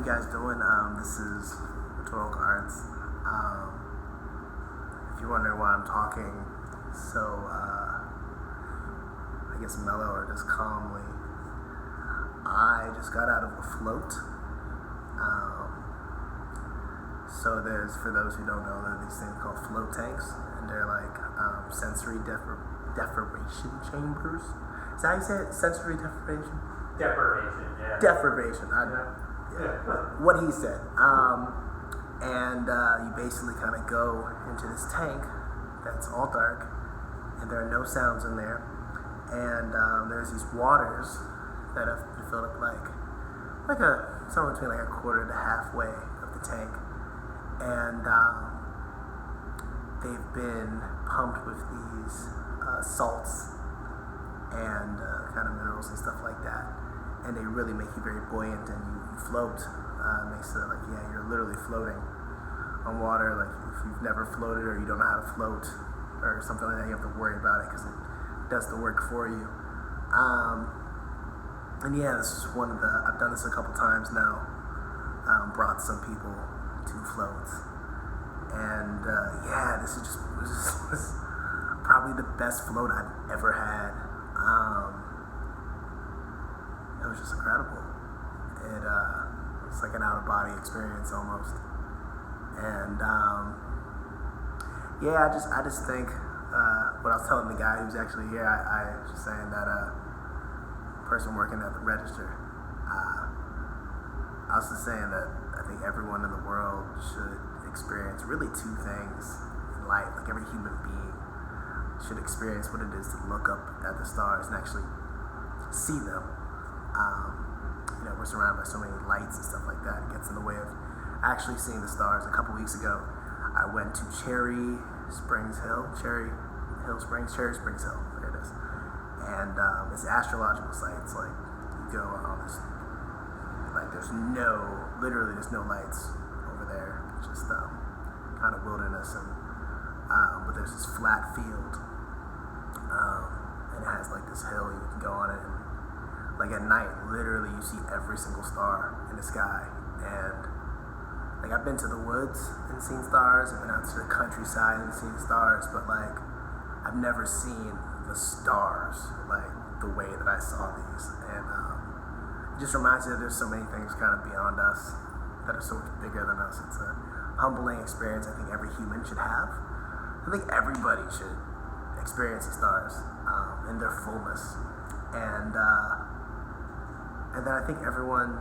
you guys doing? This is Rhetorical Arts. If you're wondering why I'm talking so, I guess mellow or just calmly, I just got out of a float. So there's, for those who don't know, there are these things called float tanks, and they're like sensory deprivation chambers. Is that how you say it? Sensory deprivation? Deprivation, yeah. Deprivation. What he said. You basically kind of go into this tank that's all dark, and there are no sounds in there. And there's these waters that have filled up like somewhere between like a quarter to halfway of the tank. And they've been pumped with these salts and kind of minerals and stuff like that. And they really make you very buoyant, and you float. Makes it like, yeah, you're literally floating on water. Like if you've never floated or you don't know how to float or something like that, you have to worry about it because it does the work for you. And yeah, this is one of the, I've done this a couple times now. Brought some people to floats, and yeah, this was probably the best float I've ever had. It was just incredible. It's like an out-of-body experience almost. And yeah, I just think what I was telling the guy who's actually here, I was just saying that person working at the register, I was just saying that I think everyone in the world should experience really two things in life. Like every human being should experience what it is to look up at the stars and actually see them. We're surrounded by so many lights and stuff like that. It gets in the way of actually seeing the stars. A couple weeks ago, I went to Cherry Springs Hill. There it is. And it's an astrological site. It's like you go on this, like there's no lights over there. It's just kind of wilderness, and but there's this flat field, and it has like this hill you can go on it. And, like at night, literally you see every single star in the sky. And like I've been to the woods and seen stars, I've been out to the countryside and seen stars, but like I've never seen the stars like the way that I saw these. And it just reminds me that there's so many things kind of beyond us that are so much bigger than us. It's a humbling experience I think every human should have. I think everybody should experience the stars in their fullness. And then I think everyone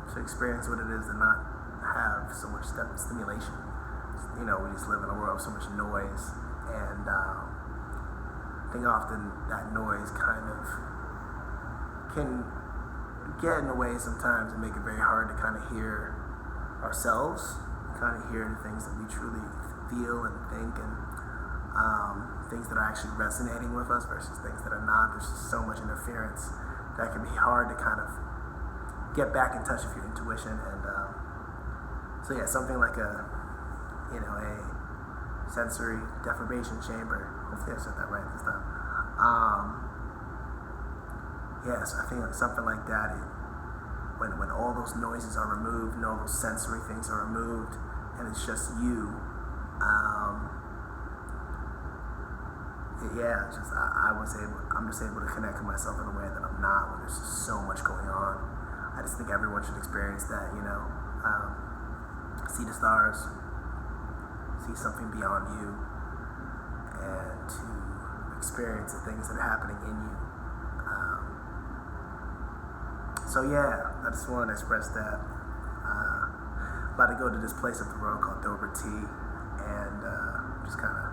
should experience what it is to not have so much stimulation. We just live in a world of so much noise, and I think often that noise kind of can get in the way sometimes and make it very hard to kind of hear ourselves, kind of hear the things that we truly feel and think, and things that are actually resonating with us versus things that are not. There's just so much interference that can be hard to kind of get back in touch with your intuition. And so yeah, something like a sensory deprivation chamber. Hopefully I said that right this time. So I think something like that, when all those noises are removed and all those sensory things are removed, and it's just you. I'm just able to connect with myself in a way that I'm not when there's just so much going on. I just think everyone should experience that, see the stars, see something beyond you, and to experience the things that are happening in you. So yeah, I just wanted to express that. About to go to this place up the road called Dover Tea, and just kind of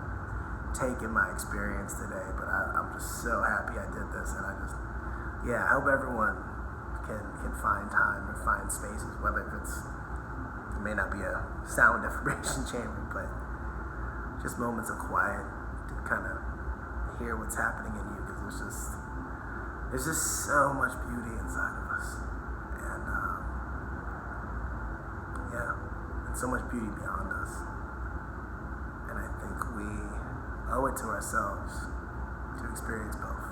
taking my experience today. But I'm just so happy I did this, and I hope everyone can find time or find spaces, whether it may not be a sound deprivation chamber, but just moments of quiet to kind of hear what's happening in you, because there's just so much beauty inside of us, and and so much beauty beyond us, and I think we owe it to ourselves to experience both.